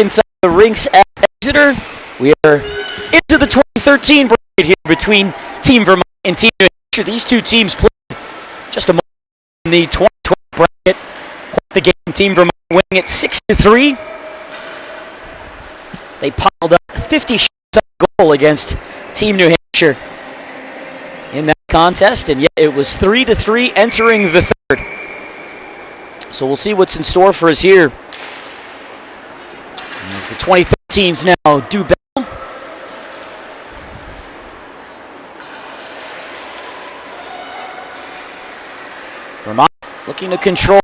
inside the rinks at Exeter. We are into the 2013 bracket here between Team Vermont and Team New Hampshire. These two teams played just a moment in the 2012 bracket. Quite the game. Team Vermont winning it 6-3. They piled up 50 shots on goal against Team New Hampshire in that contest, and yet it was 3-3 entering the third. So we'll see what's in store for us here as the 2013s now do battle. Vermont looking to control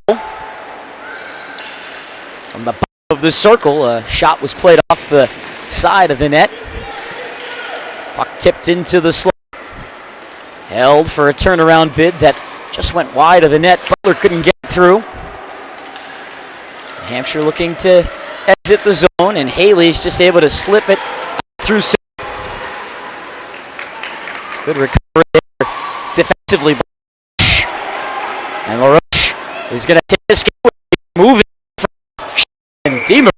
from the bottom of the circle. A shot was played off the side of the net. Puck tipped into the slot. Held for a turnaround bid that just went wide of the net. Butler couldn't get through. Hampshire looking to exit the zone, and Haley's just able to slip it through. Good recovery there defensively. And LaRoche is going to take this game, moving and Deemer.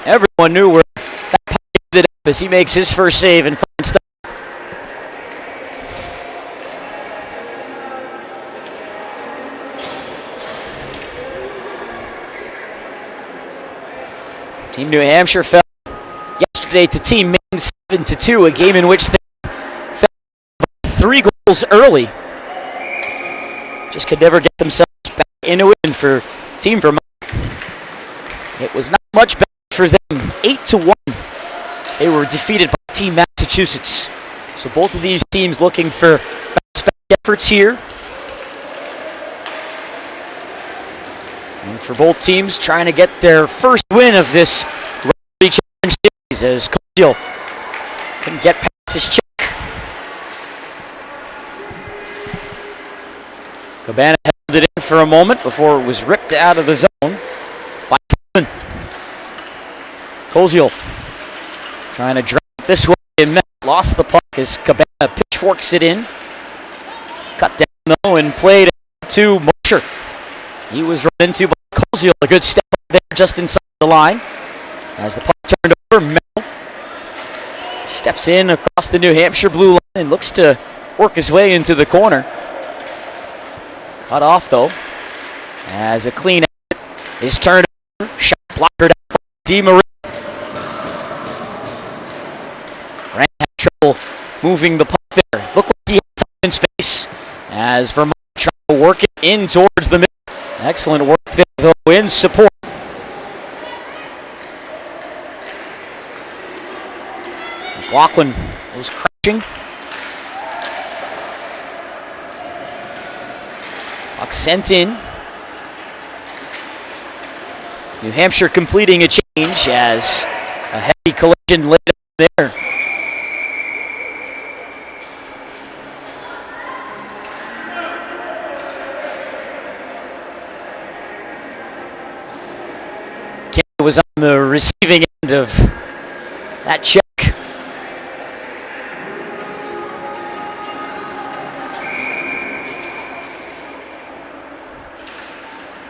Everyone knew where that puck ended up as he makes his first save and finds stuff. Team New Hampshire fell yesterday to Team Maine 7-2, a game in which they fell 3 goals early. Just could never get themselves back into it, and for Team Vermont, it was not much better for them. 8-1. They were defeated by Team Massachusetts. So both of these teams looking for bounce-back efforts here. And for both teams, trying to get their first win of this Rivalry Challenge series as Koziel couldn't get past his check. Cabana held it in for a moment before it was ripped out of the zone by Coleman. Koziel trying to drive it this way and lost the puck as Cabana pitchforks it in. Cut down though and played to Mosher. He was run into by Koziel. A good step up there just inside the line. As the puck turned over, Mel steps in across the New Hampshire blue line and looks to work his way into the corner. Cut off though, as a clean out is turned over. Shot blocked out by DeMarie. Rand had trouble moving the puck there. Looked like he had time in space as Vermont trying to work it in towards the middle. Excellent work there, though, in support. McLaughlin was crashing. Puck sent in. New Hampshire completing a change as a heavy collision laid up there. Was on the receiving end of that check.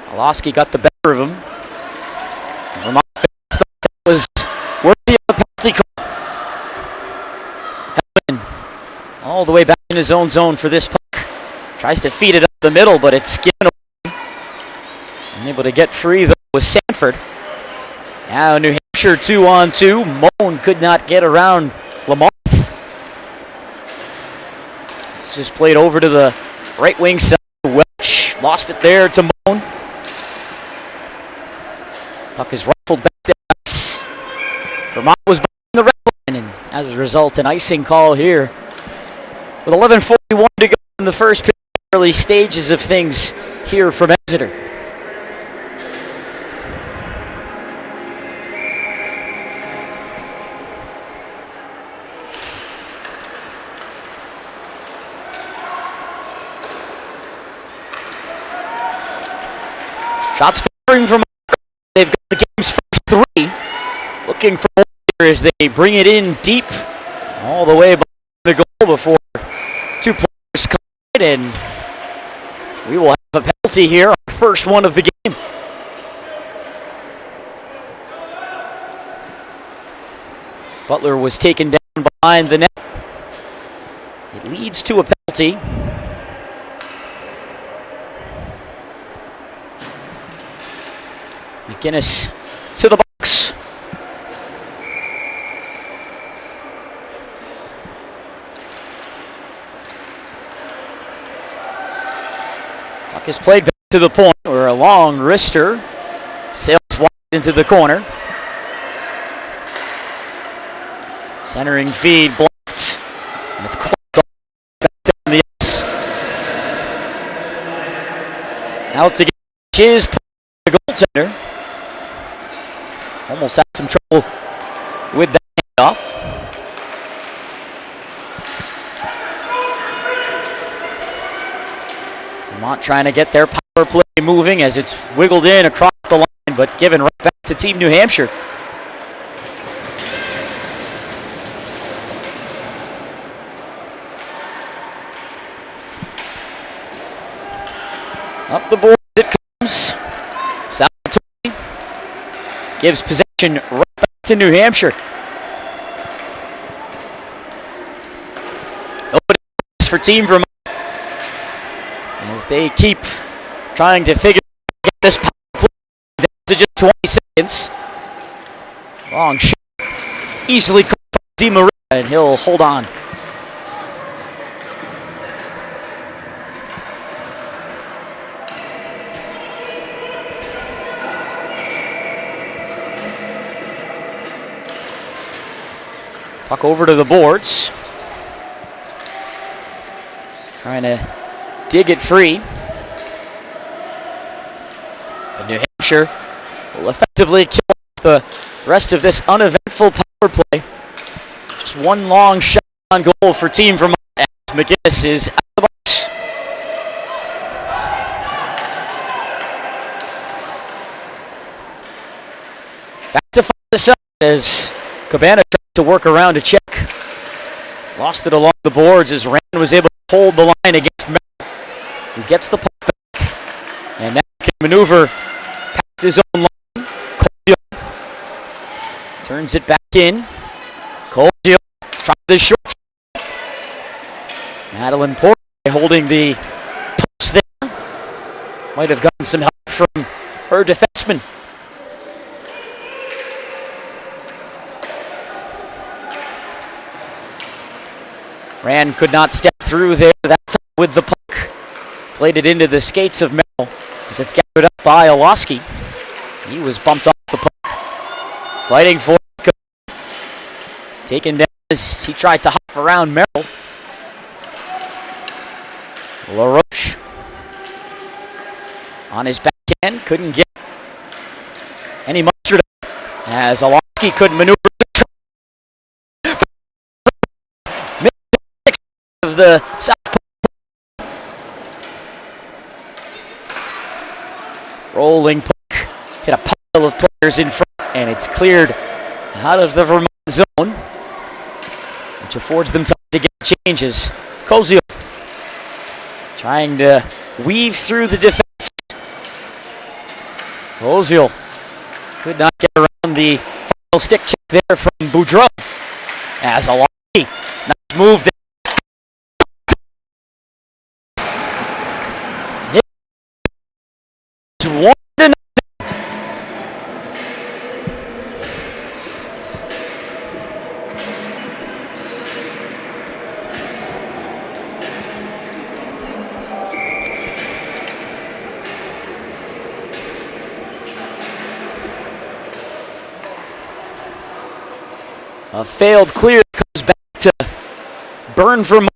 Olowski got the better of him. Vermont thought that was worthy of a penalty call. Hellman all the way back in his own zone for this puck. Tries to feed it up the middle, but it's given away. Unable to get free though with Sanford. Now New Hampshire 2-on-2. Moan could not get around Lamarth. This just played over to the right wing side. Welch lost it there to Moan. Puck is rifled back to ice. Vermont was behind the red line, and as a result, an icing call here. With 11:41 to go in the first period, early stages of things here from Exeter. Shots firing from they've got the game's first 3. Looking for more here as they bring it in deep all the way behind the goal before 2 players collide, and we will have a penalty here, our first one of the game. Butler was taken down behind the net. It leads to a penalty. McGinnis to the box. Puck is played back to the point where a long wrister sails wide into the corner. Centering feed blocked, and it's clogged back down the ice. Out to get his the goaltender. Almost had some trouble with that handoff. Vermont trying to get their power play moving as it's wiggled in across the line, but given right back to Team New Hampshire. Up the board it comes. Salvatore gives possession right back to New Hampshire. Open for Team Vermont as they keep trying to figure out this power play down to just 20 seconds. Long shot, easily caught by Di Maria, and he'll hold on. Puck over to the boards. Trying to dig it free. But New Hampshire will effectively kill off the rest of this uneventful power play. Just one long shot on goal for Team Vermont as McGinnis is out of the box. Back to find the side as Cabana tried to work around a check. Lost it along the boards as Rand was able to hold the line against Merrill, who gets the puck back and now can maneuver past his own line. Colgio turns it back in. Colgio tries the short side. Madeline Porter holding the post there. Might have gotten some help from her defenseman. Rand could not step through there that time with the puck. Played it into the skates of Merrill as it's gathered up by Olowski. He was bumped off the puck. Fighting for it. Taken down as he tried to hop around Merrill. LaRoche on his backhand. Couldn't get any mustard as Olowski couldn't maneuver of the south. Rolling puck hit a pile of players in front, and it's cleared out of the Vermont zone, which affords them time to get changes. Kozio trying to weave through the defense. Kozio could not get around the final stick check there from Boudreau. As a nice move there. A failed clear comes back to Burn Vermont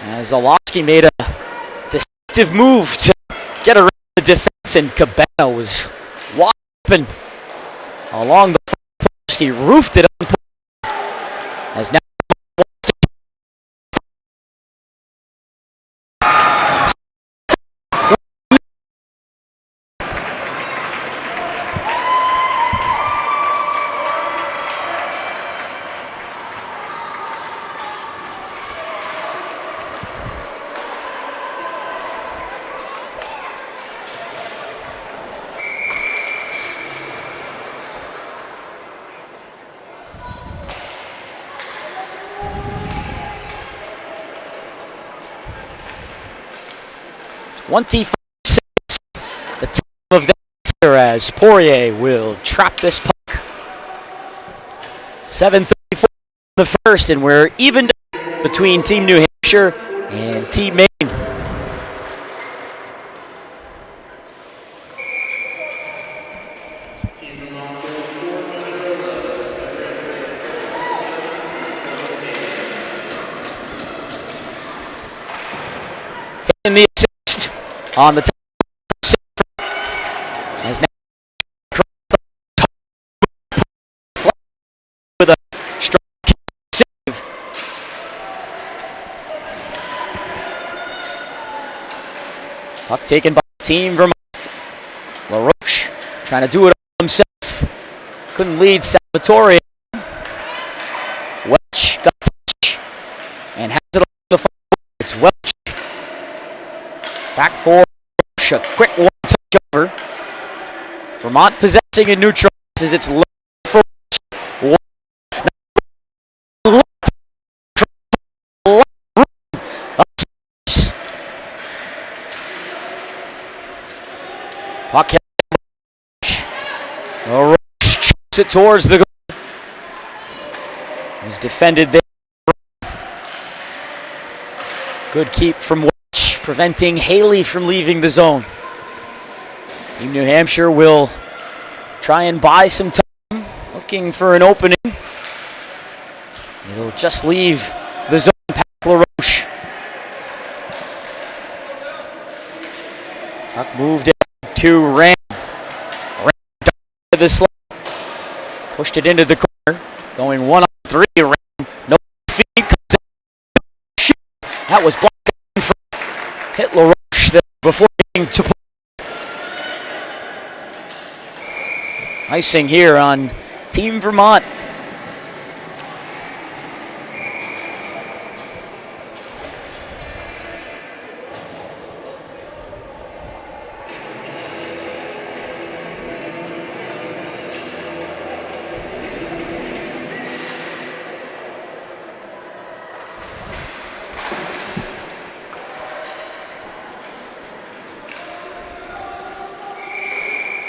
as Olowski made a decisive move to get around the defense, and Cabana was wide open along the front post. He roofed it on as now 25 seconds. The time of the answer as Poirier will trap this puck. 7:34 in the first, and we're evened up between Team New Hampshire and Team Maine. In the assist on the top as now with a strong save. Puck taken by Team Vermont. LaRoche trying to do it all himself. Couldn't lead Salvatore. Welch got a touch and has it along the front. It's Welch. Back for a quick one-touch over. Vermont possessing and neutralizes its left for puck. Roche chips it towards the goal. He's defended there. Good keep from Welch, preventing Haley from leaving the zone. Team New Hampshire will try and buy some time, looking for an opening. It'll just leave the zone past LaRoche. Puck moved in to Rand. Rand to the slot. Pushed it into the corner. Going 1-on-3. Rand, no feed. That was blocked in front. Hit LaRoche there before getting to play. Icing here on Team Vermont.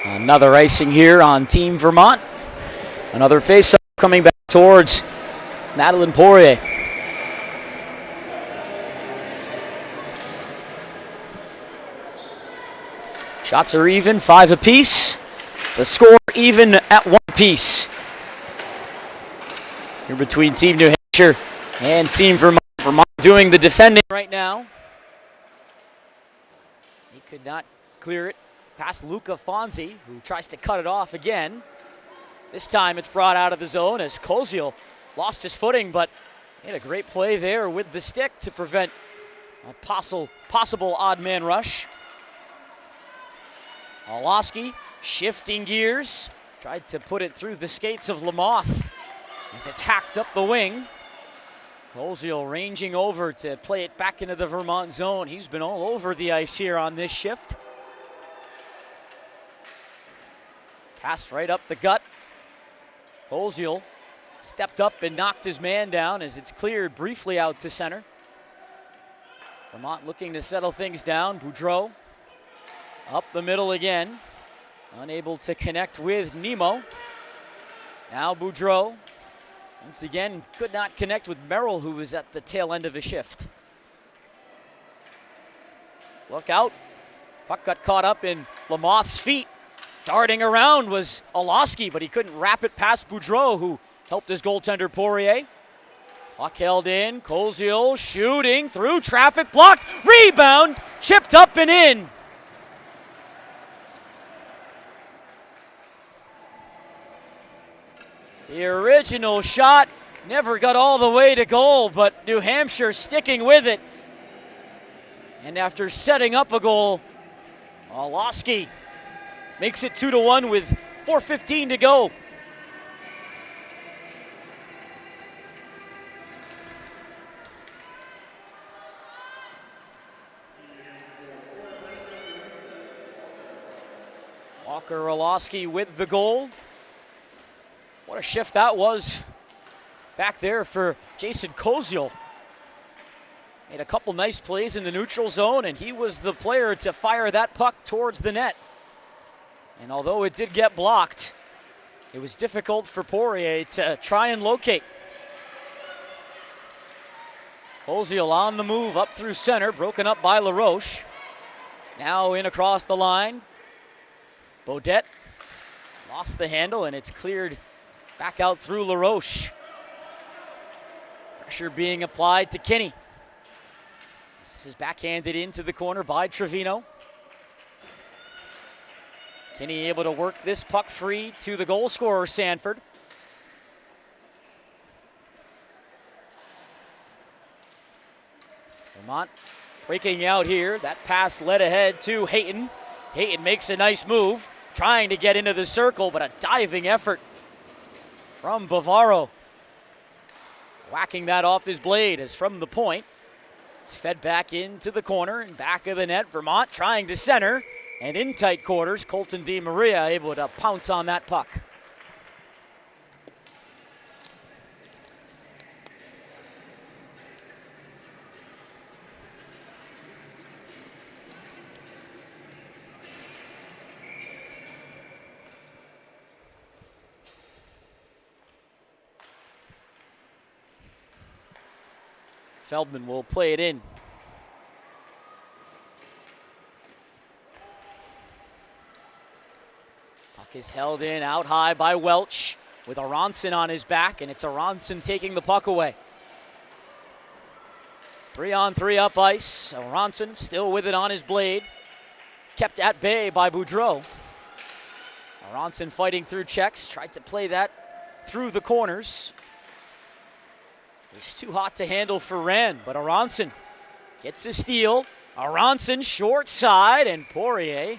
Another icing here on Team Vermont. Another face-off coming back towards Madeline Poirier. Shots are even, 5 apiece. The score even at 1 apiece. Here between Team New Hampshire and Team Vermont. Vermont doing the defending right now. He could not clear it past Luca Fonzi, who tries to cut it off again. This time it's brought out of the zone as Koziel lost his footing, but he had a great play there with the stick to prevent a possible odd man rush. Orlowski shifting gears, tried to put it through the skates of Lamoth as it's hacked up the wing. Koziel ranging over to play it back into the Vermont zone. He's been all over the ice here on this shift. Pass right up the gut. Koziel stepped up and knocked his man down as it's cleared briefly out to center. Vermont looking to settle things down. Boudreau up the middle again. Unable to connect with Nemo. Now Boudreau once again could not connect with Merrill, who was at the tail end of a shift. Look out. Puck got caught up in Lamoth's feet. Darting around was Orlowski, but he couldn't wrap it past Boudreau, who helped his goaltender Poirier. Puck held in. Koziel shooting through traffic, blocked. Rebound, chipped up and in. The original shot never got all the way to goal, but New Hampshire sticking with it. And after setting up a goal, Orlowski makes it 2-1 with 4:15 to go. Walker Orlowski with the goal. What a shift that was back there for Jason Koziel. Made a couple nice plays in the neutral zone, and he was the player to fire that puck towards the net. And although it did get blocked, it was difficult for Poirier to try and locate. Koziel on the move up through center, broken up by LaRoche. Now in across the line. Beaudet lost the handle, and it's cleared back out through LaRoche. Pressure being applied to Kinney. This is backhanded into the corner by Trevino. Kinney able to work this puck free to the goal scorer, Sanford. Vermont breaking out here. That pass led ahead to Hayton. Hayton makes a nice move, trying to get into the circle, but a diving effort from Bavaro. Whacking that off his blade as from the point. It's fed back into the corner and back of the net. Vermont trying to center, and in tight quarters, Colton DiMaria able to pounce on that puck. Feldman will play it in. Puck is held in out high by Welch with Aronson on his back, and it's Aronson taking the puck away. 3-on-3 up ice. Aronson still with it on his blade. Kept at bay by Boudreau. Aronson fighting through checks. Tried to play that through the corners. It's too hot to handle for Rand, but Aronson gets a steal. Aronson short side, and Poirier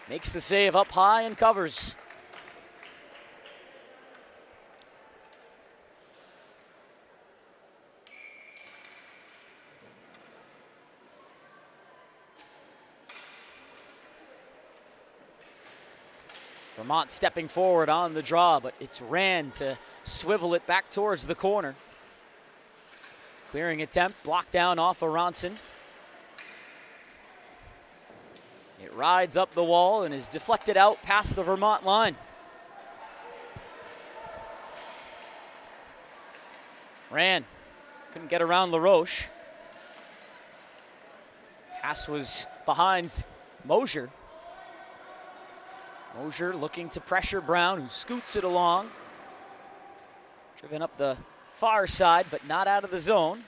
makes the save up high and covers. Vermont stepping forward on the draw, but it's Rand to swivel it back towards the corner. Clearing attempt, blocked down off Aronson. It rides up the wall and is deflected out past the Vermont line. Rand couldn't get around LaRoche. Pass was behind Mosier. Mosier looking to pressure Brown, who scoots it along. Driven up the far side, but not out of the zone.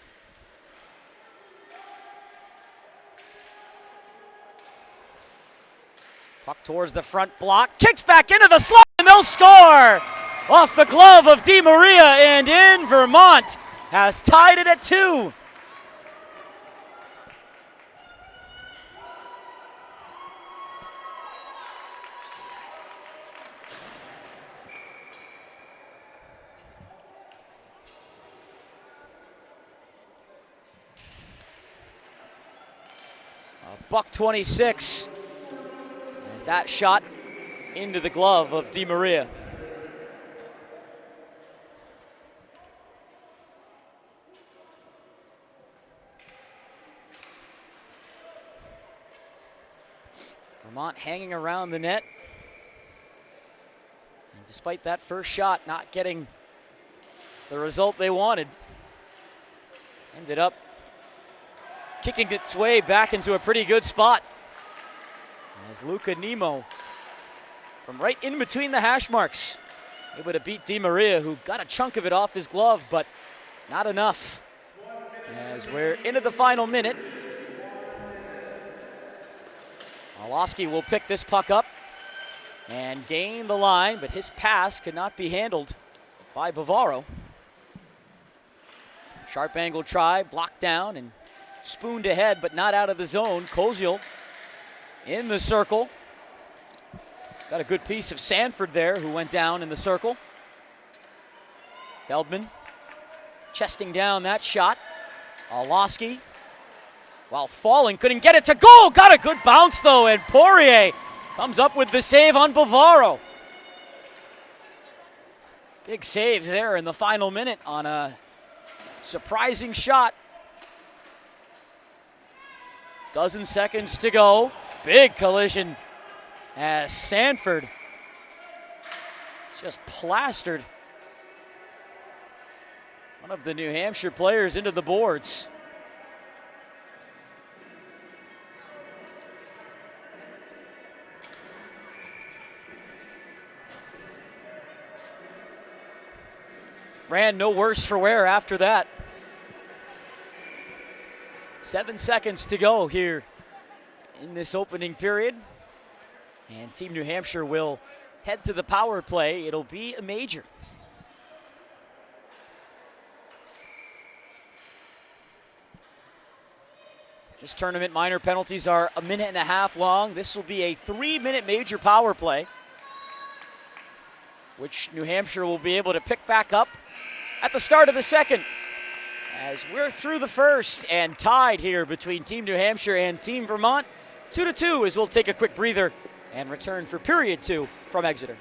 Puck towards the front block, kicks back into the slot, and they'll score! Off the glove of DiMaria, and in. Vermont has tied it at 2. $1.26 as that shot into the glove of DiMaria. Vermont hanging around the net. And despite that first shot not getting the result they wanted, ended up kicking its way back into a pretty good spot. As Luca Nemo, from right in between the hash marks, able to beat DiMaria, who got a chunk of it off his glove, but not enough. As we're into the final minute, Orlowski will pick this puck up and gain the line, but his pass could not be handled by Bavaro. Sharp angle try, blocked down and spooned ahead, but not out of the zone. Koziel in the circle. Got a good piece of Sanford there, who went down in the circle. Feldman chesting down that shot. Orlowski, while falling, couldn't get it to goal. Got a good bounce, though, and Poirier comes up with the save on Bavaro. Big save there in the final minute on a surprising shot. Dozen seconds to go. Big collision as Sanford just plastered one of the New Hampshire players into the boards. Ran no worse for wear after that. 7 seconds to go here in this opening period. And Team New Hampshire will head to the power play. It'll be a major. This tournament minor penalties are 1.5 minutes long. This will be a 3-minute major power play, which New Hampshire will be able to pick back up at the start of the second. As we're through the first and tied here between Team New Hampshire and Team Vermont. 2-2 as we'll take a quick breather and return for period 2 from Exeter.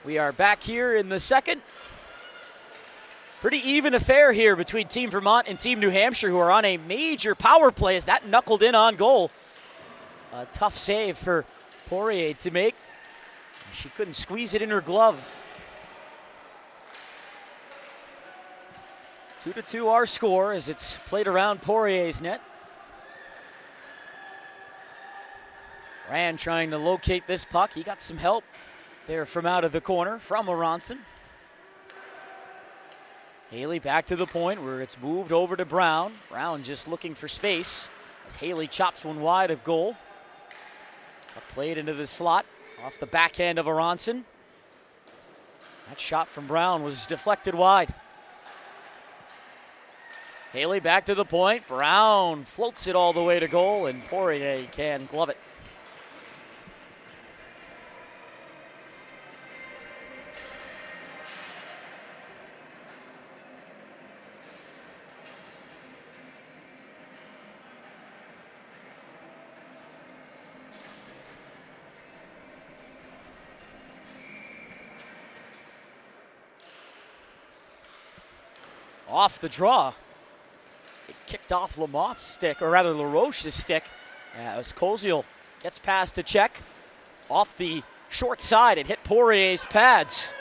We are back here in the second. Pretty even affair here between Team Vermont and Team New Hampshire, who are on a major power play as that knuckled in on goal. A tough save for Poirier to make. She couldn't squeeze it in her glove. 2-2 our score as it's played around Poirier's net. Rand trying to locate this puck. He got some help there from out of the corner from Aronson. Haley back to the point where it's moved over to Brown. Brown just looking for space as Haley chops one wide of goal. Played into the slot off the backhand of Aronson. That shot from Brown was deflected wide. Haley back to the point. Brown floats it all the way to goal, and Poirier can glove it. Off the draw. It kicked off Lamont's stick, or rather LaRoche's stick, as Koziel gets past to check. Off the short side, it hit Poirier's pads.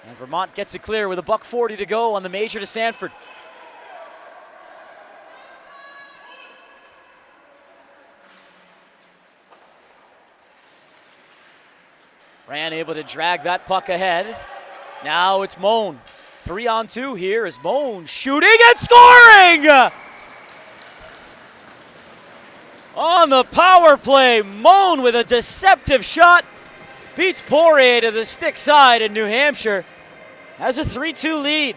And Vermont gets it clear with $1:40 to go on the major to Sanford. Rand able to drag that puck ahead. Now it's Moan. 3-on-2 here as Moan shooting and scoring! On the power play, Moan with a deceptive shot beats Poirier to the stick side, and New Hampshire has a 3-2 lead.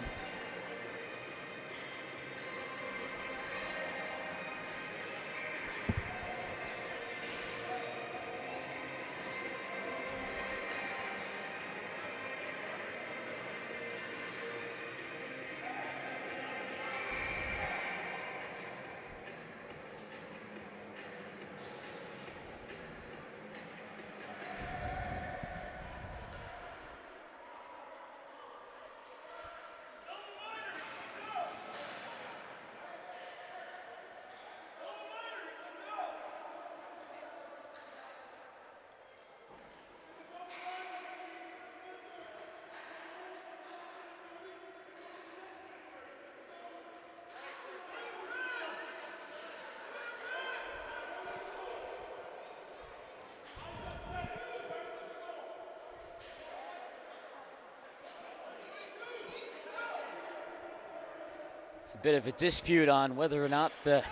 It's a bit of a dispute on whether or not the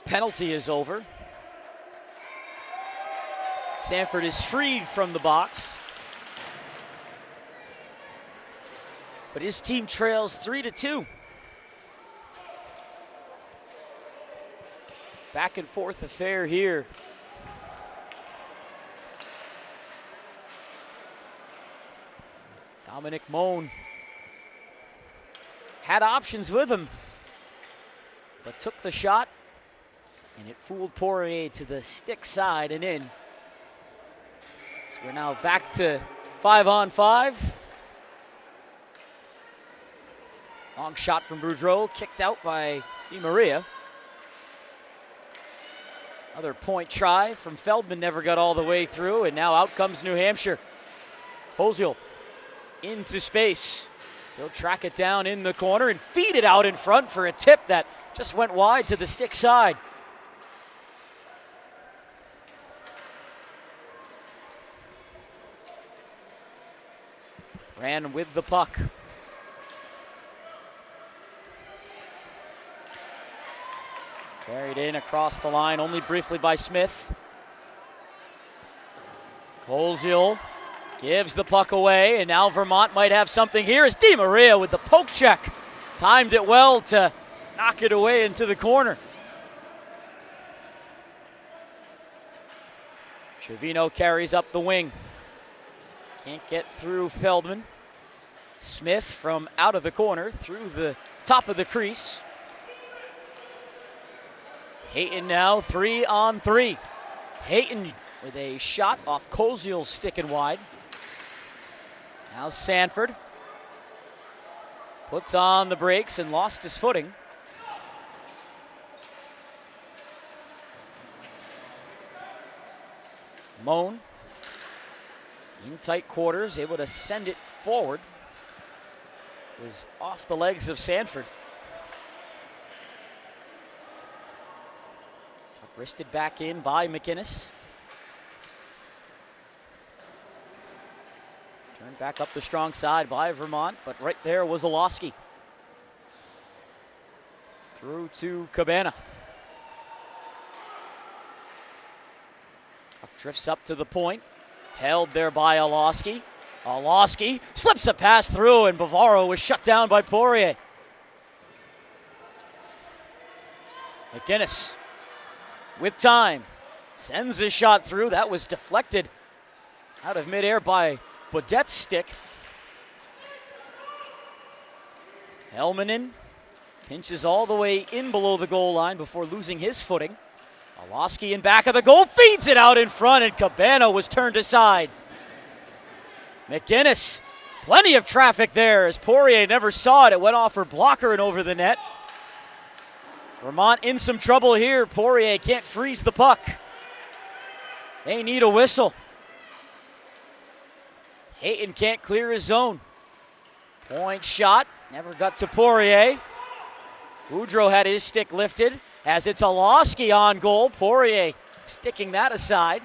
penalty is over. Sanford is freed from the box, but his team trails 3-2. Back and forth affair here. Dominic Moan had options with him, but took the shot, and it fooled Poirier to the stick side and in. So we're now back to 5-on-5. Long shot from Boudreau, kicked out by Di Maria. Another point try from Feldman, never got all the way through, and now out comes New Hampshire. Hosiel into space. He'll track it down in the corner and feed it out in front for a tip that just went wide to the stick side. Ran with the puck. Carried in across the line, only briefly by Smith. Hosiel gives the puck away, and now Vermont might have something here as Di Maria with the poke check. Timed it well to knock it away into the corner. Trevino carries up the wing. Can't get through Feldman. Smith from out of the corner through the top of the crease. Hayton now 3-on-3. Hayton with a shot off Koziel's stick and wide. Now Sanford puts on the brakes and lost his footing. Moan in tight quarters, able to send it forward. Was off the legs of Sanford. Wristed back in by McInnes. Turned back up the strong side by Vermont, but right there was Olowski. Through to Cabana. Puck drifts up to the point. Held there by Olowski. Olowski slips a pass through, and Bavaro was shut down by Poirier. McInnes with time sends a shot through. That was deflected out of midair by Baudette's stick. Helmanen pinches all the way in below the goal line before losing his footing. Olowski in back of the goal, feeds it out in front, and Cabana was turned aside. McInnes, plenty of traffic there as Poirier never saw it. It went off her blocker and over the net. Vermont in some trouble here. Poirier can't freeze the puck. They need a whistle. Hayton can't clear his zone. Point shot, never got to Poirier. Boudreau had his stick lifted as it's Olowski on goal. Poirier sticking that aside.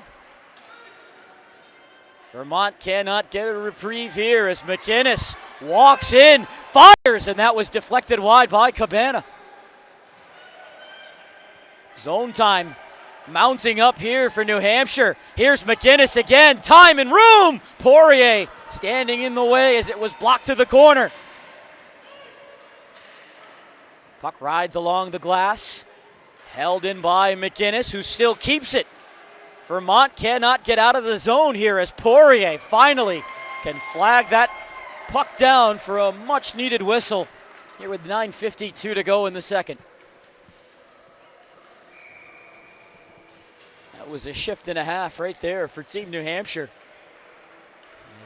Vermont cannot get a reprieve here as McInnes walks in, fires, and that was deflected wide by Cabana. Zone time mounting up here for New Hampshire. Here's McInnes again, time and room. Poirier standing in the way as it was blocked to the corner. Puck rides along the glass, held in by McInnes, who still keeps it. Vermont cannot get out of the zone here as Poirier finally can flag that puck down for a much-needed whistle here with 9:52 to go in the second. That was a shift and a half right there for Team New Hampshire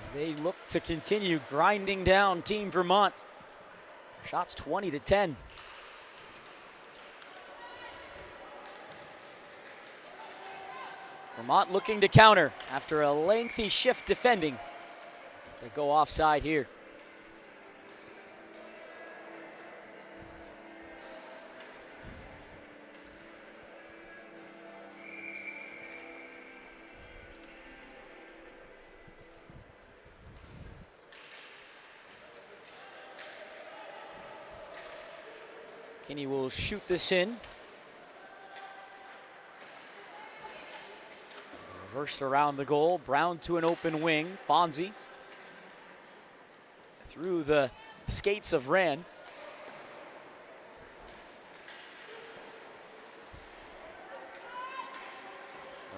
as they look to continue grinding down Team Vermont. Shots 20-10. Vermont looking to counter after a lengthy shift defending. They go offside here. Kinney will shoot this in. Reversed around the goal. Brown to an open wing. Fonzie through the skates of Rand.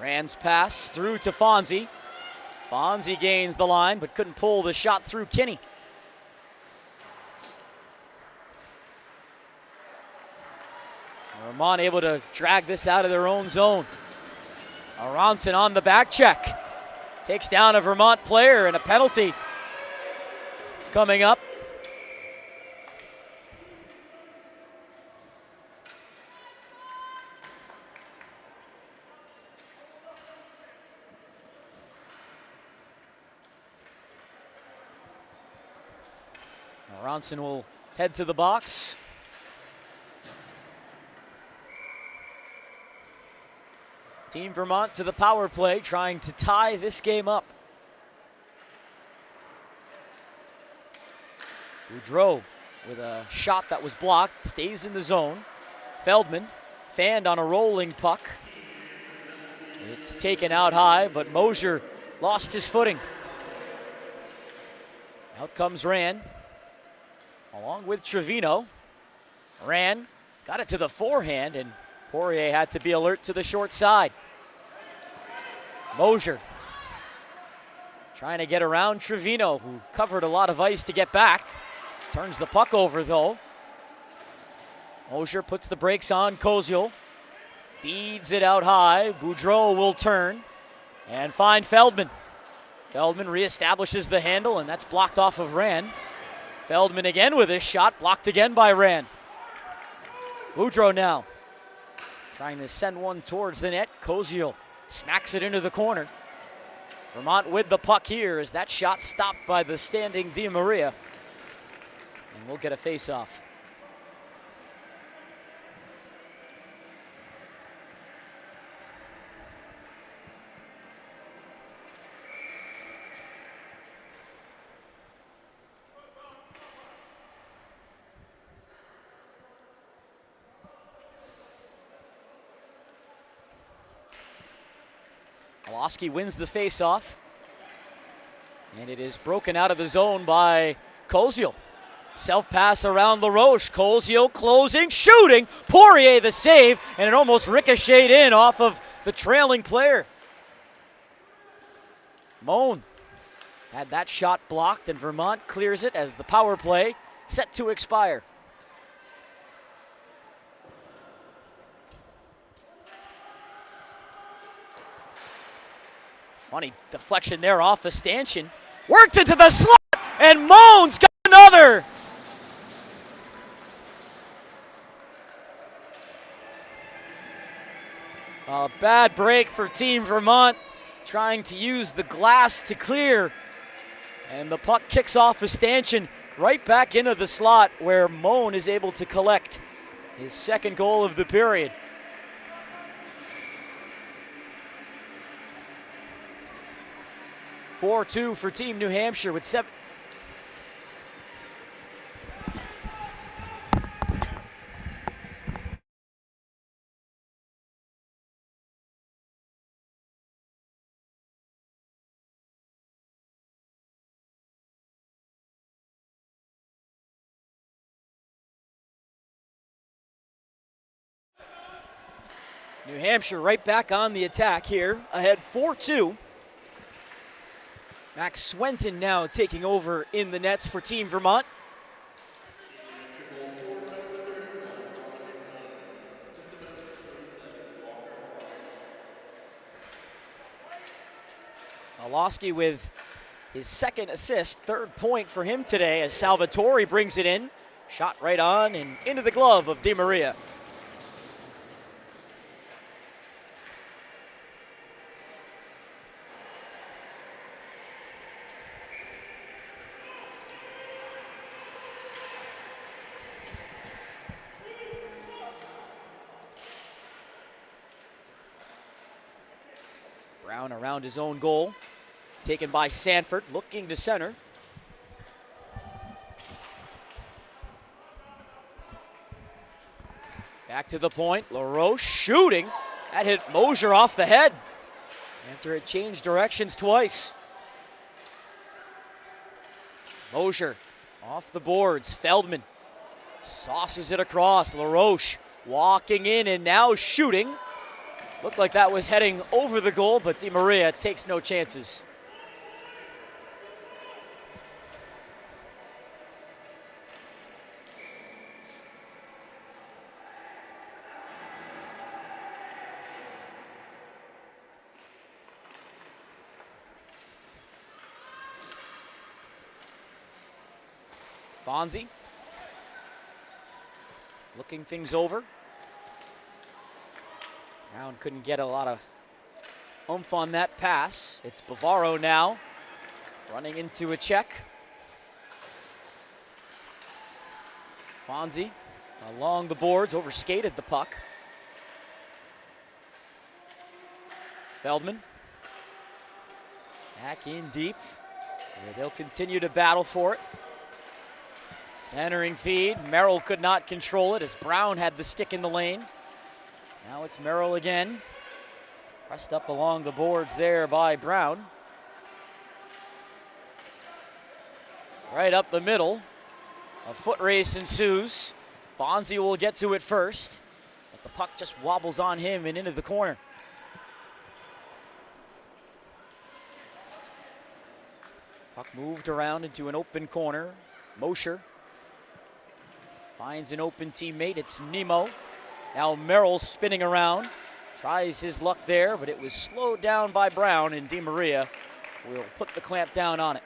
Rand's pass through to Fonzie. Fonzie gains the line, but couldn't pull the shot through Kinney. Vermont able to drag this out of their own zone. Aronson on the back check. Takes down a Vermont player, and a penalty coming up. Aronson will head to the box. Team Vermont to the power play, trying to tie this game up. Boudreau with a shot that was blocked, stays in the zone. Feldman fanned on a rolling puck. It's taken out high, but Mosier lost his footing. Out comes Rand, along with Trevino. Rand got it to the forehand, and Poirier had to be alert to the short side. Mosier trying to get around Trevino, who covered a lot of ice to get back. Turns the puck over, though. Mosier puts the brakes on Koziel. Feeds it out high. Boudreau will turn and find Feldman. Feldman reestablishes the handle, and that's blocked off of Rand. Feldman again with his shot, blocked again by Rand. Boudreau now trying to send one towards the net. Koziel smacks it into the corner. Vermont with the puck here as that shot stopped by the standing Di Maria. And we'll get a face-off. Olofsky wins the face-off, and it is broken out of the zone by Koziel. Self-pass around LaRoche. Koziel closing, shooting. Poirier the save, and it almost ricocheted in off of the trailing player. Moan had that shot blocked, and Vermont clears it as the power play set to expire. Funny deflection there off of Stanchion. Worked into the slot, and Moan's got another. A bad break for Team Vermont, trying to use the glass to clear. And the puck kicks off of Stanchion right back into the slot, where Moan is able to collect his second goal of the period. (4-2) for Team New Hampshire with 7. New Hampshire right back on the attack here, ahead 4-2. Max Swenton now taking over in the nets for Team Vermont. Olofsky with his second assist, third point for him today as Salvatore brings it in. Shot right on and into the glove of Di Maria. Brown around his own goal, taken by Sanford, looking to center. to the point. LaRoche shooting. That hit Mosier off the head after it changed directions twice. Mosier off the boards. Feldman saucers it across. LaRoche walking in and now shooting. Looked like that was heading over the goal, but Di Maria takes no chances. Fonzie looking things over. Brown couldn't get a lot of oomph on that pass. It's Bavaro now running into a check. Fonzie along the boards, overskated the puck. Feldman back in deep, where they'll continue to battle for it. Centering feed. Merrill could not control it as Brown had the stick in the lane. Now it's Merrill again. Pressed up along the boards there by Brown. Right up the middle. A foot race ensues. Fonzie will get to it first, but the puck just wobbles on him and into the corner. Puck moved around into an open corner. Mosher finds an open teammate. It's Nemo. Now Merrill spinning around. Tries his luck there, but it was slowed down by Brown, and Di Maria will put the clamp down on it.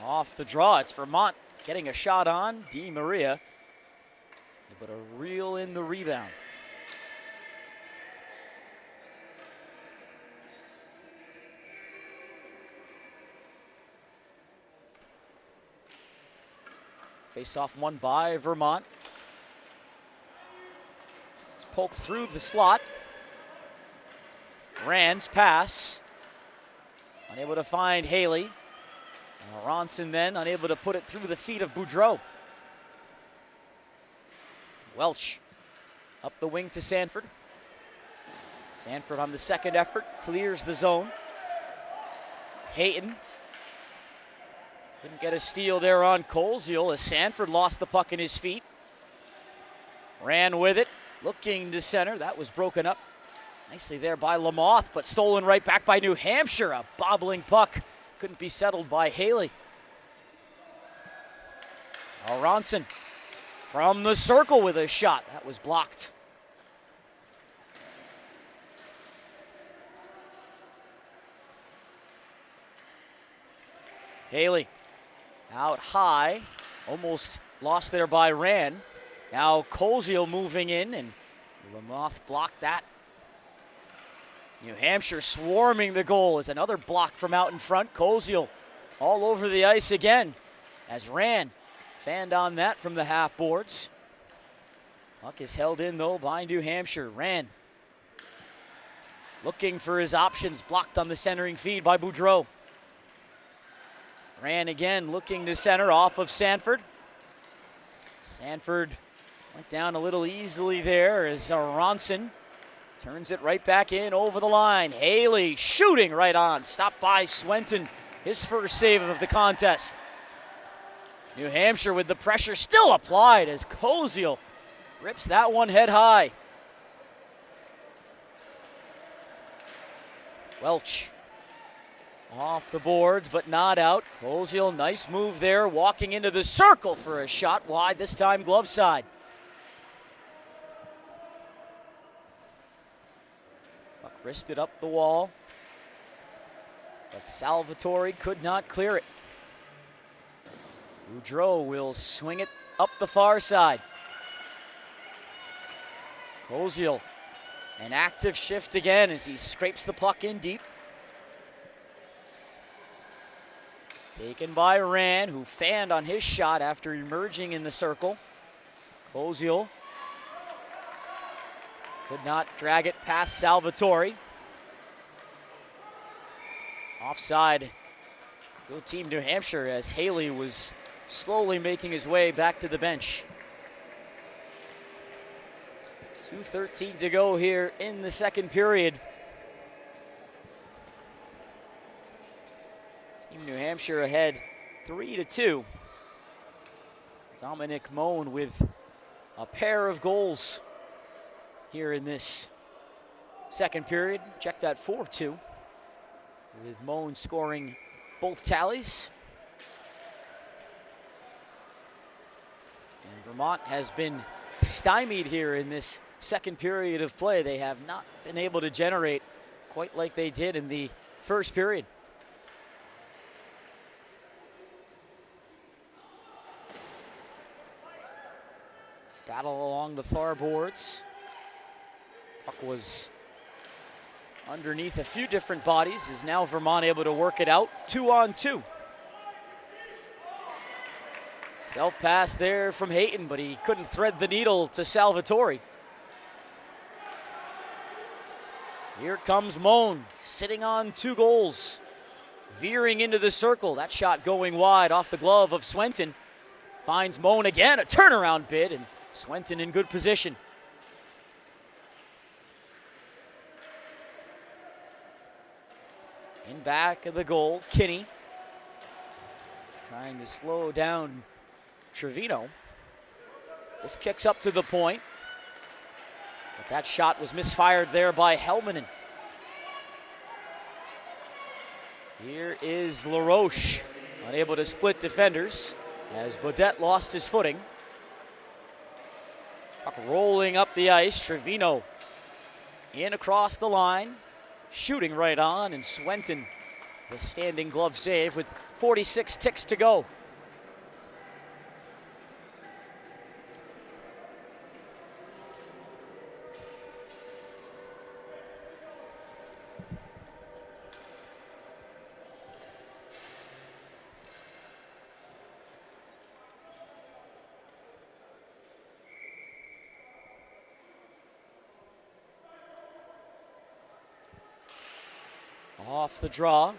Off the draw, it's Vermont getting a shot on. Di Maria, but a reel in the rebound. Face-off won by Vermont. It's poked through the slot. Rand's pass. Unable to find Haley. Ronson then unable to put it through the feet of Boudreau. Welch up the wing to Sanford. Sanford on the second effort clears the zone. Hayton couldn't get a steal there on Colesiel as Sanford lost the puck in his feet. Ran with it, looking to center. That was broken up nicely there by Lamoth, but stolen right back by New Hampshire. A bobbling puck couldn't be settled by Haley. Ronson from the circle with a shot. That was blocked. Haley out high, almost lost there by Rand. Now Colesiel moving in, and Lamoth blocked that. New Hampshire swarming the goal as another block from out in front. Colesiel all over the ice again as Rand fanned on that from the half boards. Puck is held in though by New Hampshire. Rand looking for his options, blocked on the centering feed by Boudreau. Rand again looking to center off of Sanford. Sanford went down a little easily there as Ronson turns it right back in over the line. Haley shooting right on. Stopped by Swenton. His first save of the contest. New Hampshire with the pressure still applied as Colesiel rips that one head high. Welch off the boards but not out. Colesiel, nice move there, walking into the circle for a shot wide, this time glove side. Puck wristed up the wall, but Salvatore could not clear it. Boudreau will swing it up the far side. Colesiel, an active shift again as he scrapes the puck in deep. Taken by Rand, who fanned on his shot after emerging in the circle. Colesiel Could not drag it past Salvatore. Offside. Go Team New Hampshire as Haley was slowly making his way back to the bench. 2:13 to go here in the second period. Team New Hampshire ahead 3-2. Dominic Moan with a pair of goals here in this second period. Check that 4-2. With Moan scoring both tallies. And Vermont has been stymied here in this second period of play. They have not been able to generate quite like they did in the first period. Battle along the far boards. Puck was underneath a few different bodies. Is now Vermont able to work it out? 2-on-2. Self-pass there from Hayton, but he couldn't thread the needle to Salvatore. Here comes Moan, sitting on 2 goals. Veering into the circle. That shot going wide off the glove of Swenton. Finds Moan again, a turnaround bid, and Swenton in good position. In back of the goal, Kinney trying to slow down Trevino. This kicks up to the point, but that shot was misfired there by Helmanen. Here is LaRoche, unable to split defenders as Bodette lost his footing. Puck rolling up the ice, Trevino in across the line, shooting right on, and Swenton, the standing glove save with 46 ticks to go. Off the draw.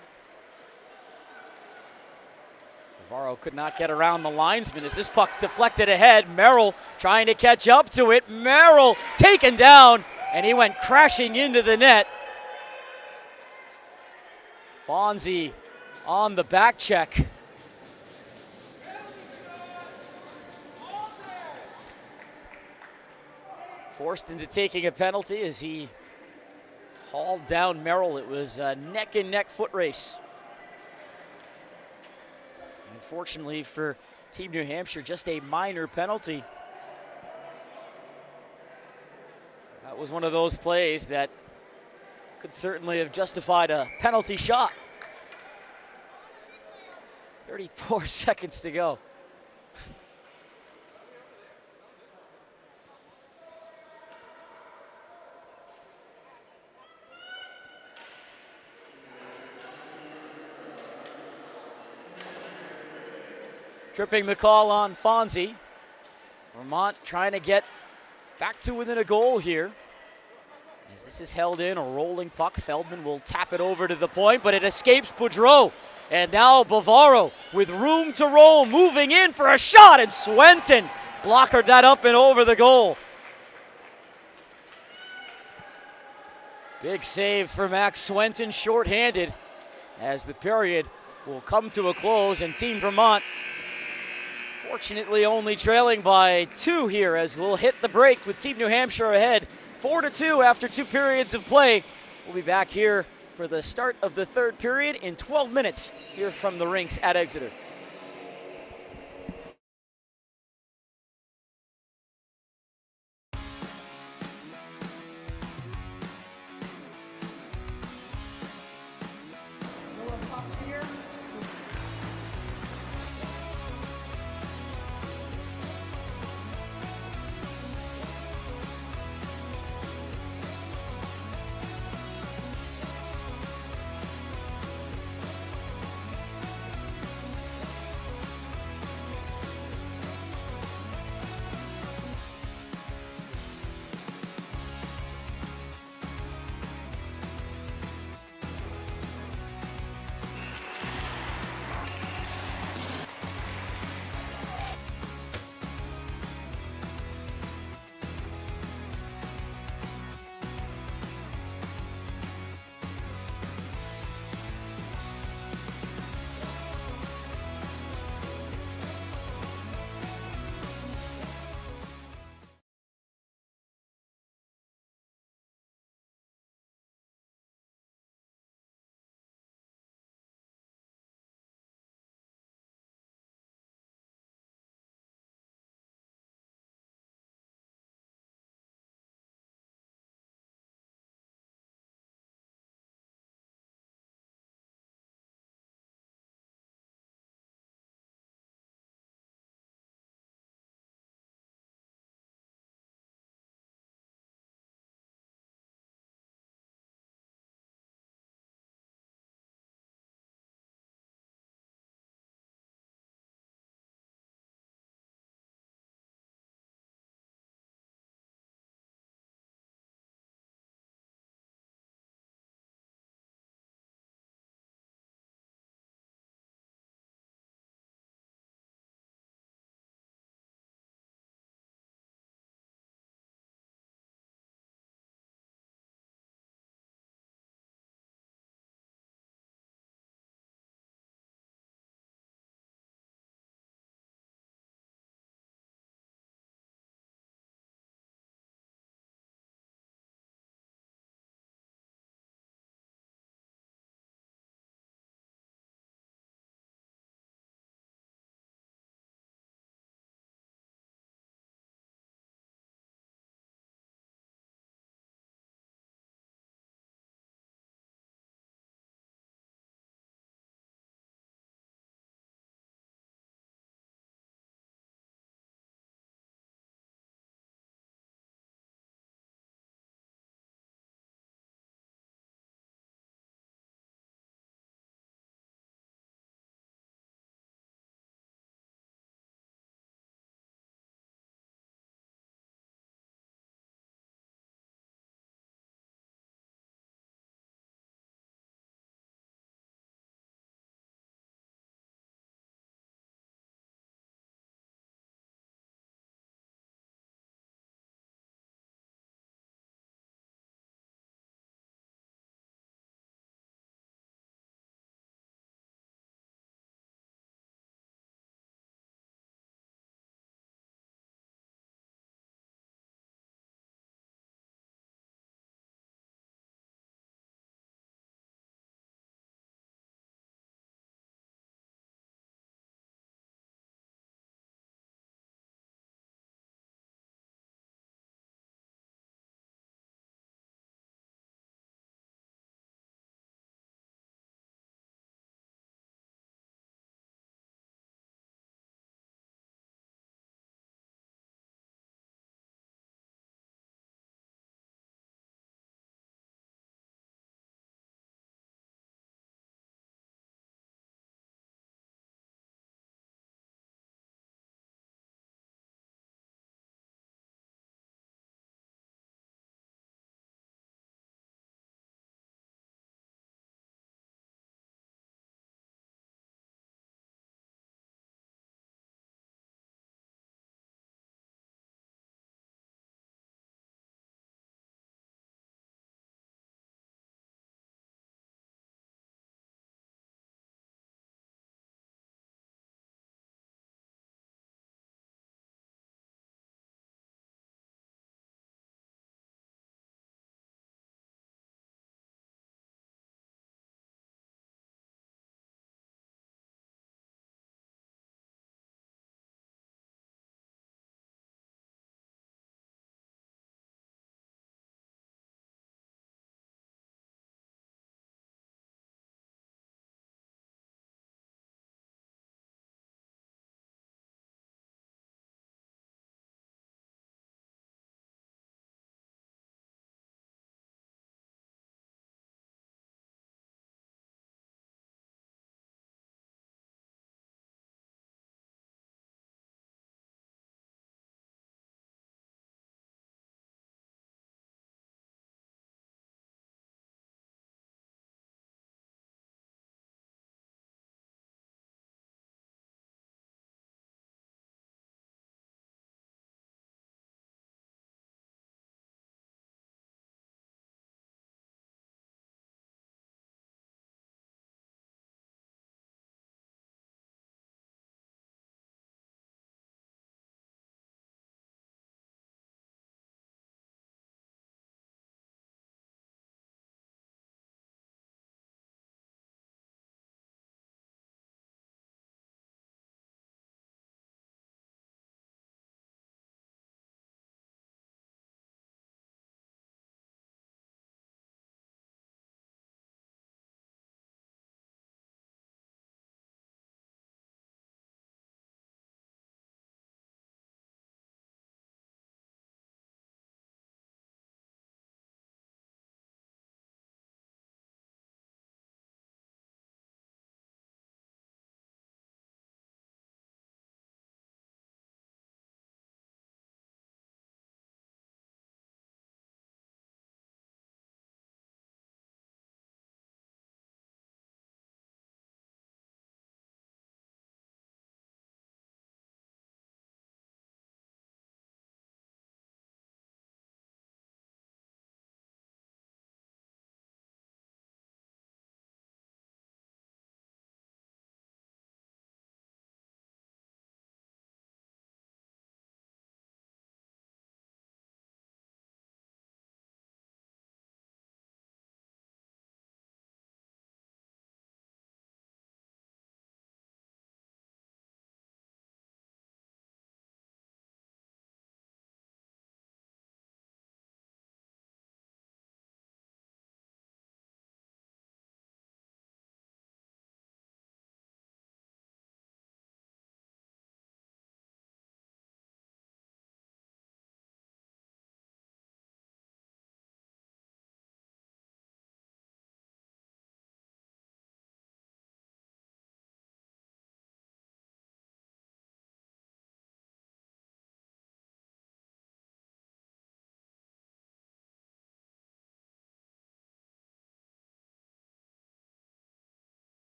Navarro could not get around the linesman as this puck deflected ahead. Merrill trying to catch up to it. Merrill taken down, and he went crashing into the net. Fonzie on the back check. Forced into taking a penalty as he hauled down Merrill. It was a neck-and-neck foot race. Unfortunately for Team New Hampshire, just a minor penalty. That was one of those plays that could certainly have justified a penalty shot. 34 seconds to go. Tripping the call on Fonzie. Vermont trying to get back to within a goal here. As this is held in, a rolling puck. Feldman will tap it over to the point, but it escapes Boudreau. And now Bavaro with room to roam, moving in for a shot, and Swenton blockered that up and over the goal. Big save for Max Swenton, shorthanded, as the period will come to a close, and Team Vermont fortunately only trailing by 2 here as we'll hit the break with Team New Hampshire ahead 4-2 after 2 periods of play. We'll be back here for the start of the third period in 12 minutes here from the rinks at Exeter.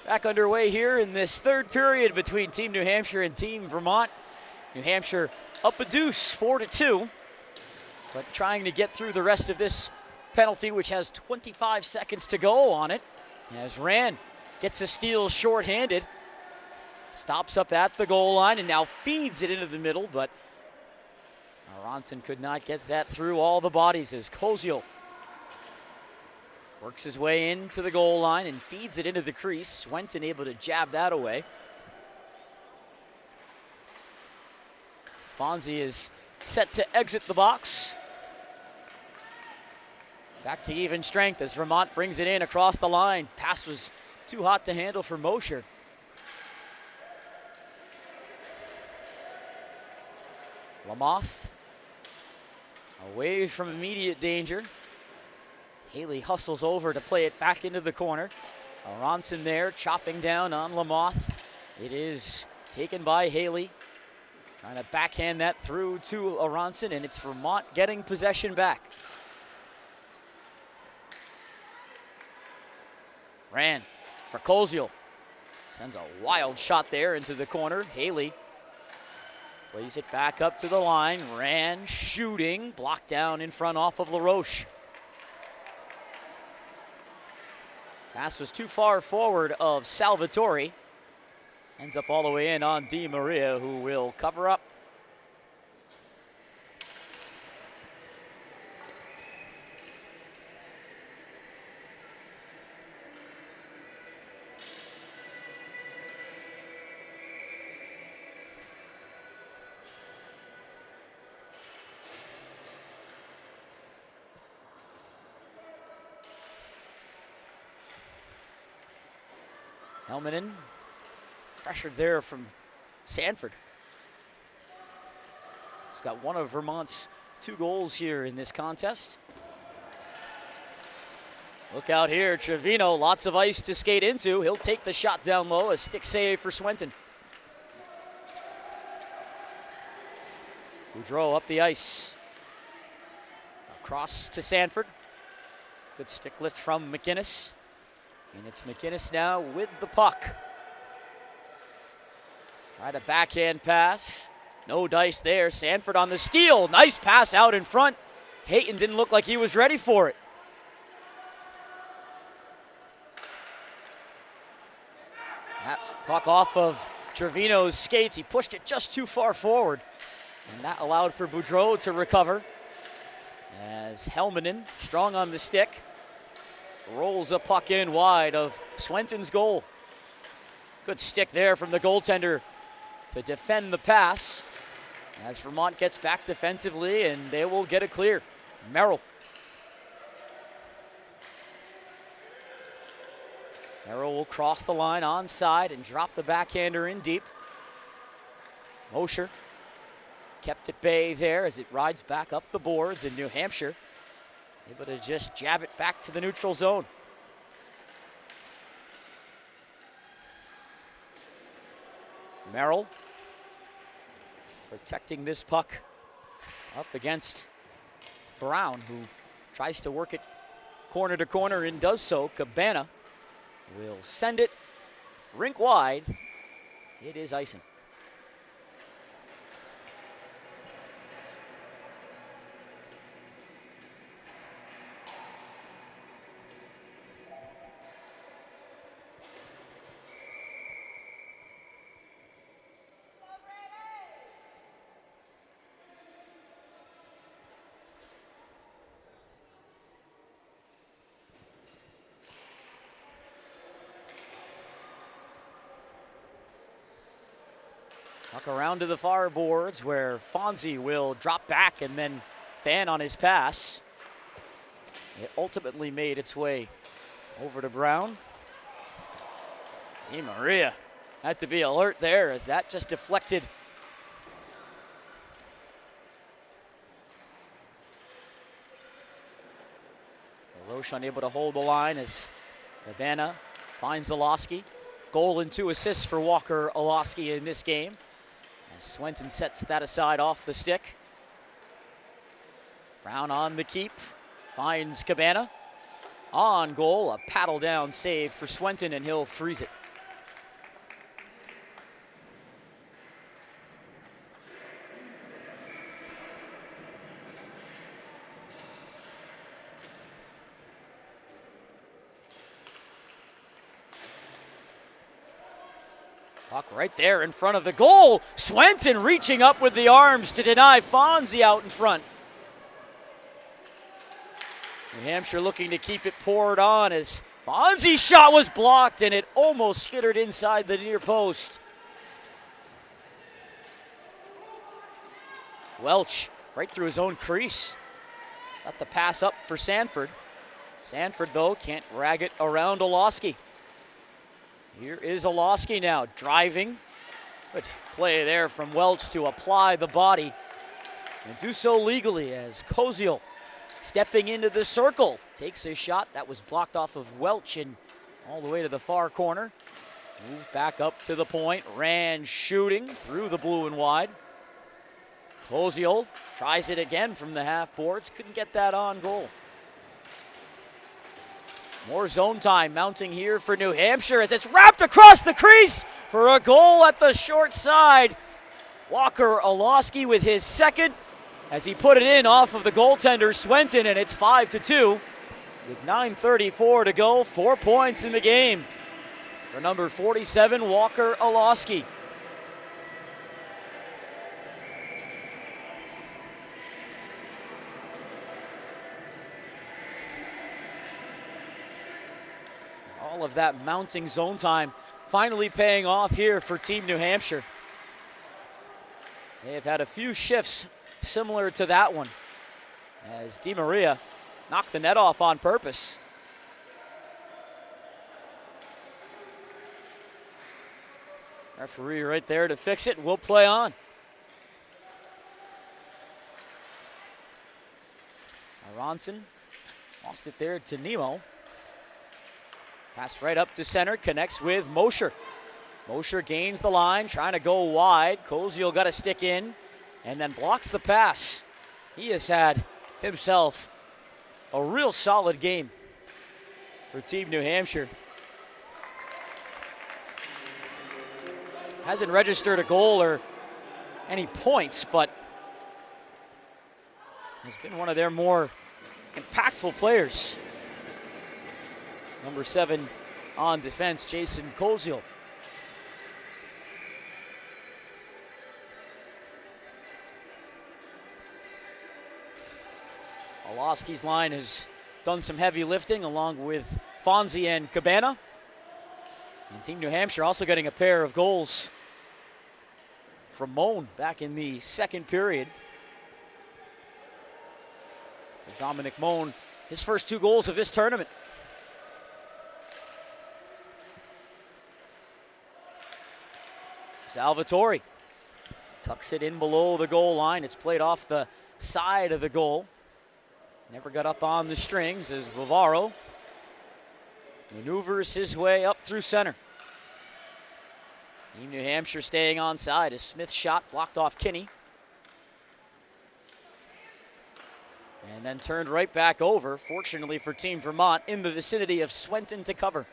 Back underway here in this third period between Team New Hampshire and Team Vermont. New Hampshire up a deuce, 4-2, but trying to get through the rest of this penalty, which has 25 seconds to go on it, as Rand gets a steal shorthanded, stops up at the goal line and now feeds it into the middle, but Aronson could not get that through all the bodies as Koziel works his way into the goal line and feeds it into the crease. Swenton able to jab that away. Fonzie is set to exit the box. Back to even strength as Vermont brings it in across the line. Pass was too hot to handle for Mosher. Lamoth away from immediate danger. Haley hustles over to play it back into the corner. Aronson there chopping down on Lamoth. It is taken by Haley. Trying to backhand that through to Aronson, and it's Vermont getting possession back. Rand for Koziel. Sends a wild shot there into the corner. Haley plays it back up to the line. Rand shooting, blocked down in front off of LaRoche. Pass was too far forward of Salvatore. Ends up all the way in on Di Maria, who will cover up. Helminen, pressured there from Sanford. He's got one of Vermont's 2 goals here in this contest. Look out here, Trevino, lots of ice to skate into. He'll take the shot down low, a stick save for Swenton. Boudreau up the ice. Across to Sanford. Good stick lift from McInnes. And it's McInnes now with the puck. Try to backhand pass. No dice there. Sanford on the steal. Nice pass out in front. Hayton didn't look like he was ready for it. That puck off of Trevino's skates. He pushed it just too far forward. And that allowed for Boudreau to recover. As Helminen, strong on the stick, rolls a puck in wide of Swenton's goal. Good stick there from the goaltender to defend the pass. As Vermont gets back defensively, and they will get it clear. Merrill. Merrill will cross the line onside and drop the backhander in deep. Mosher kept at bay there as it rides back up the boards in New Hampshire. Able to just jab it back to the neutral zone. Merrill protecting this puck up against Brown, who tries to work it corner to corner and does so. Cabana will send it rink wide. It is icing. Puck around to the far boards where Fonzie will drop back and then fan on his pass. It ultimately made its way over to Brown. Di Maria had to be alert there as that just deflected. LaRoche unable to hold the line as Cabana finds Olowski. Goal and 2 assists for Walker Olowski in this game. As Swenton sets that aside off the stick. Brown on the keep, finds Cabana. On goal, a paddle down save for Swenton, and he'll freeze it. Puck right there in front of the goal. Swenton reaching up with the arms to deny Fonzie out in front. New Hampshire looking to keep it poured on as Fonzie's shot was blocked and it almost skittered inside the near post. Welch right through his own crease. Got the pass up for Sanford. Sanford, though, can't rag it around Olowski. Here is Olowski now, driving. Good play there from Welch to apply the body. And do so legally as Koziel stepping into the circle. Takes a shot that was blocked off of Welch and all the way to the far corner. Moved back up to the point. Ran shooting through the blue and wide. Koziel tries it again from the half boards. Couldn't get that on goal. More zone time mounting here for New Hampshire as it's wrapped across the crease for a goal at the short side. Walker Olowski with his second as he put it in off of the goaltender Swenton, and it's 5-2 with 9:34 to go. 4 points in the game for number 47, Walker Olowski. All of that mounting zone time finally paying off here for Team New Hampshire. They have had a few shifts similar to that one as Di Maria knocked the net off on purpose. Referee right there to fix it. We'll play on. Aronson lost it there to Nemo. Pass right up to center, connects with Mosher. Mosher gains the line, trying to go wide. Koziel got a stick in and then blocks the pass. He has had himself a real solid game for Team New Hampshire. Hasn't registered a goal or any points, but has been one of their more impactful players. Number 7 on defense, Jason Koziel. Olowski's line has done some heavy lifting along with Fonzie and Cabana. And Team New Hampshire also getting a pair of goals from Moan back in the second period. For Dominic Moan, his first 2 goals of this tournament. Salvatore tucks it in below the goal line. It's played off the side of the goal. Never got up on the strings as Bavaro maneuvers his way up through center. Team New Hampshire staying onside as Smith's shot blocked off Kinney. And then turned right back over, fortunately for Team Vermont, in the vicinity of Swenton to cover.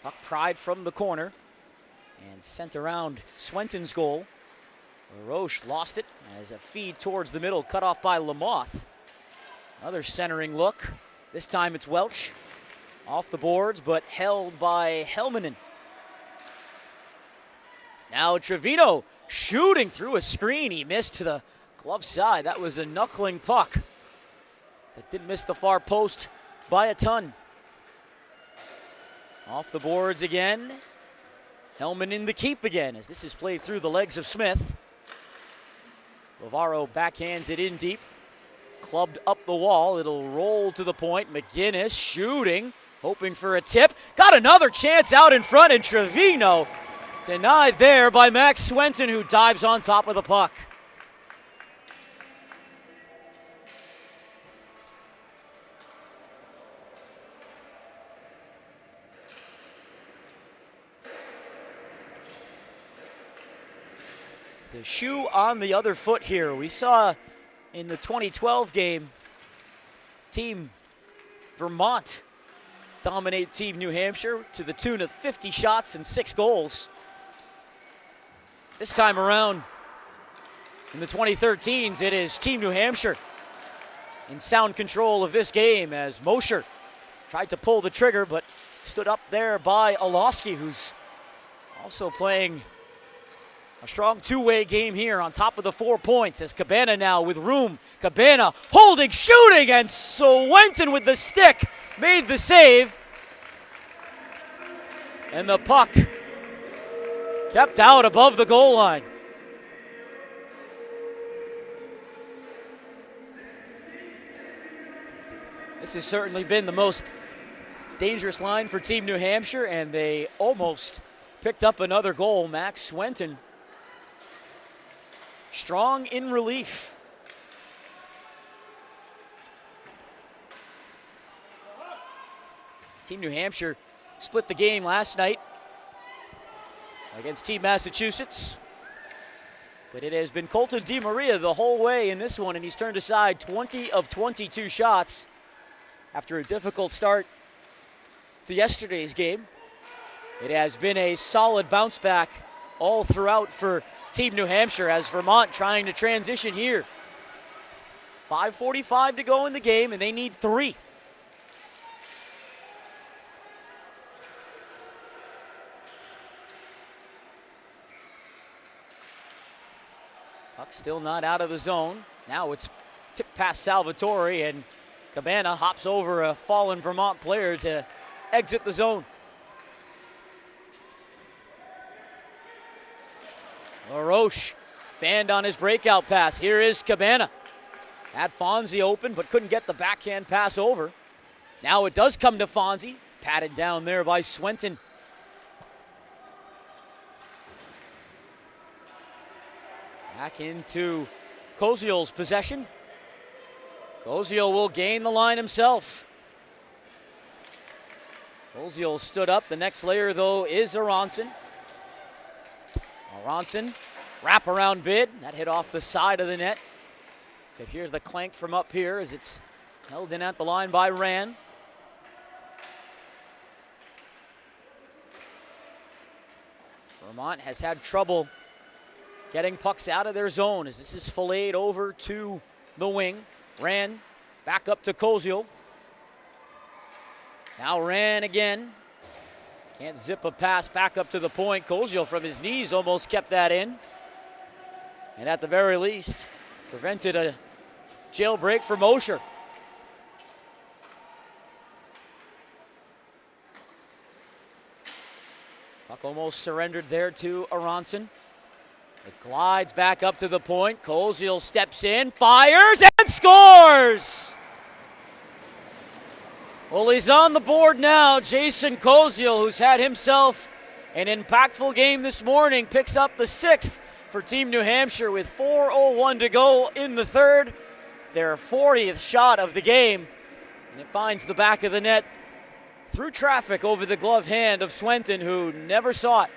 Puck pried from the corner and sent around Swenton's goal. LaRoche lost it as a feed towards the middle, cut off by Lamoth. Another centering look. This time it's Welch. Off the boards, but held by Helmanen. Now Trevino shooting through a screen. He missed to the glove side. That was a knuckling puck that did miss the far post by a ton. Off the boards again. Hellman in the keep again as this is played through the legs of Smith. Bavaro backhands it in deep. Clubbed up the wall. It'll roll to the point. McGinnis shooting, hoping for a tip. Got another chance out in front, and Trevino denied there by Max Swenton, who dives on top of the puck. The shoe on the other foot here. We saw in the 2012 game, Team Vermont dominate Team New Hampshire to the tune of 50 shots and 6 goals. This time around, in the 2013s, it is Team New Hampshire in sound control of this game as Mosher tried to pull the trigger, but stood up there by Olofsky, who's also playing a strong two-way game here on top of the 4 points as Cabana now with room. Cabana holding, shooting, and Swenton with the stick made the save. And the puck kept out above the goal line. This has certainly been the most dangerous line for Team New Hampshire, and they almost picked up another goal. Max Swenton strong in relief. Team New Hampshire split the game last night against Team Massachusetts, but it has been Colton DiMaria the whole way in this one, and he's turned aside 20 of 22 shots after a difficult start to yesterday's game. It has been a solid bounce back all throughout for Team New Hampshire as Vermont trying to transition here. 5:45 to go in the game, and they need 3. Puck still not out of the zone. Now it's tipped past Salvatore, and Cabana hops over a fallen Vermont player to exit the zone. LaRoche fanned on his breakout pass. Here is Cabana. Had Fonzie open, but couldn't get the backhand pass over. Now it does come to Fonzie. Patted down there by Swenton. Back into Koziol's possession. Koziol will gain the line himself. Koziol stood up. The next layer, though, is Aronson. Aronson, wraparound bid. That hit off the side of the net. Could hear the clank from up here as it's held in at the line by Rand. Vermont has had trouble getting pucks out of their zone as this is filleted over to the wing. Rand back up to Koziol. Now Rand again. Can't zip a pass back up to the point. Koziol from his knees almost kept that in. And at the very least, prevented a jailbreak for Mosher. Puck almost surrendered there to Aronson. It glides back up to the point. Koziol steps in, fires, and scores! Well, he's on the board now. Jason Koziol, who's had himself an impactful game this morning, picks up the 6th for Team New Hampshire with 4:01 to go in the third. Their 40th shot of the game, and it finds the back of the net through traffic over the glove hand of Swenton, who never saw it.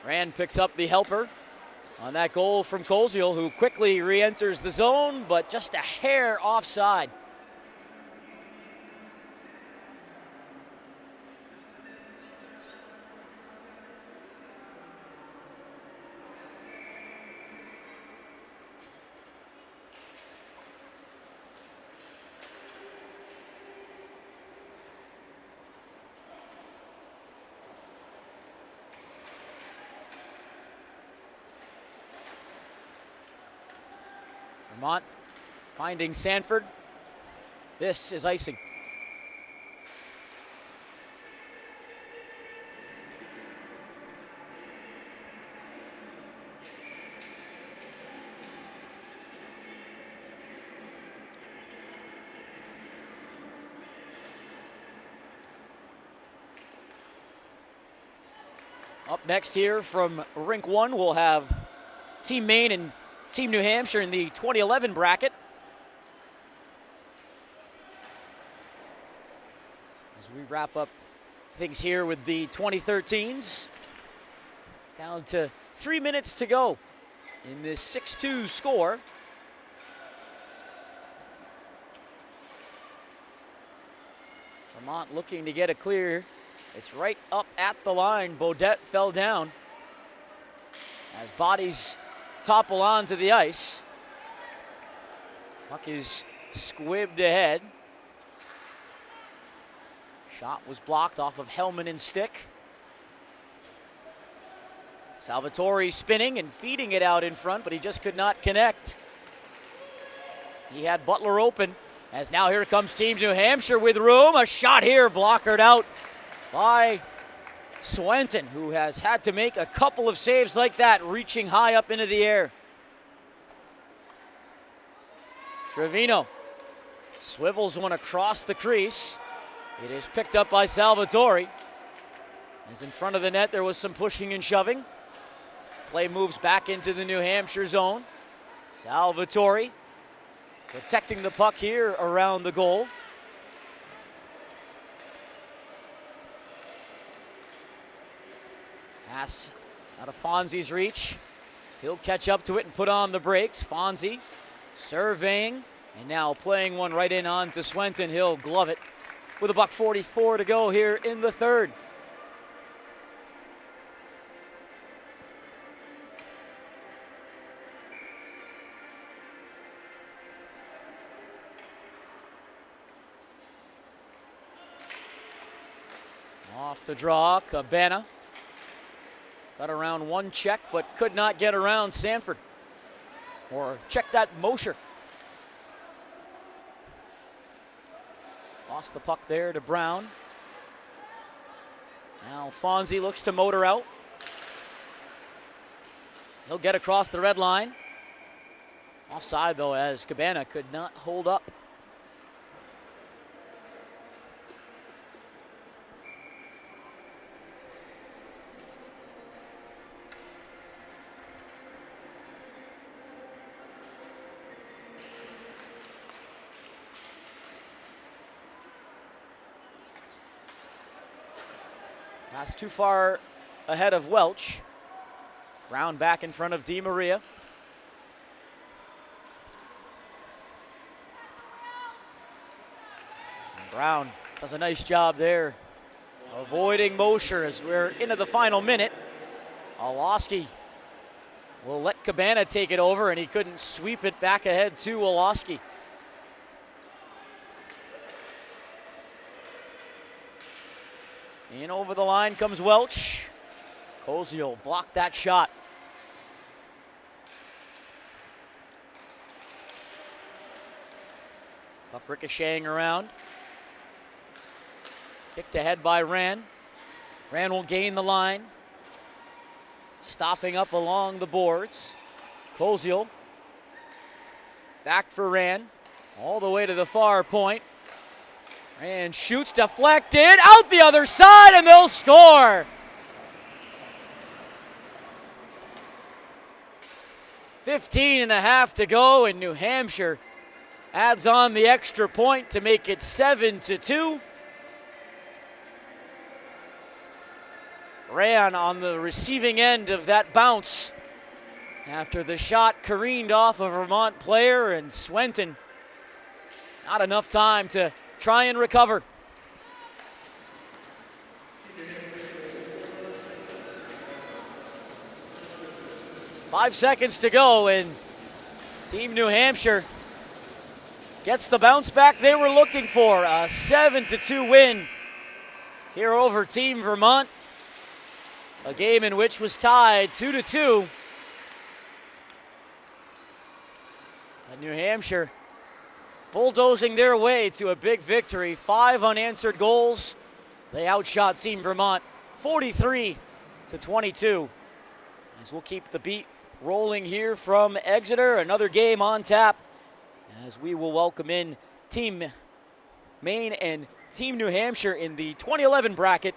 Rand picks up the helper on that goal from Koziol, who quickly re-enters the zone, but just a hair offside. Vermont finding Sanford. This is icing. Up next here from Rink 1, we'll have Team Maine and Team New Hampshire in the 2011 bracket. As we wrap up things here with the 2013s. Down to 3 minutes to go in this 6-2 score. Vermont looking to get a clear. It's right up at the line. Beaudet fell down as bodies topple onto the ice. Puck is squibbed ahead. Shot was blocked off of Hellman and stick. Salvatore spinning and feeding it out in front, but he just could not connect. He had Butler open, as now here comes Team New Hampshire with room. A shot here, blockered out by Swenton, who has had to make a couple of saves like that, reaching high up into the air. Trevino swivels one across the crease. It is picked up by Salvatore. As in front of the net, there was some pushing and shoving. Play moves back into the New Hampshire zone. Salvatore protecting the puck here around the goal. Pass out of Fonzie's reach. He'll catch up to it and put on the brakes. Fonzie surveying and now playing one right in on to Swenton. He'll glove it with a $1:44 to go here in the third. Off the draw, Cabana got around one check, but could not get around Sanford or check that Mosher. Lost the puck there to Brown. Now Fonzie looks to motor out. He'll get across the red line. Offside though, as Cabana could not hold up. Pass too far ahead of Welch. Brown back in front of Di Maria. And Brown does a nice job there, avoiding Mosher as we're into the final minute. Olowski will let Cabana take it over, and he couldn't sweep it back ahead to Olowski. In over the line comes Welch. Kozio blocked that shot. Puck ricocheting around. Kicked ahead by Rand. Rand will gain the line. Stopping up along the boards. Kozio back for Rand. All the way to the far point. Rand shoots, deflected, out the other side, and they'll score. 15.5 to go, and New Hampshire adds on the extra point to make it 7-2. Rand on the receiving end of that bounce after the shot careened off a Vermont player, and Swenton not enough time to try and recover. Five seconds to go, and Team New Hampshire gets the bounce back they were looking for. A 7-2 win here over Team Vermont. A game in which was tied 2-2. And New Hampshire bulldozing their way to a big victory. 5 unanswered goals. They outshot Team Vermont 43-22. As we'll keep the beat rolling here from Exeter. Another game on tap as we will welcome in Team Maine and Team New Hampshire in the 2011 bracket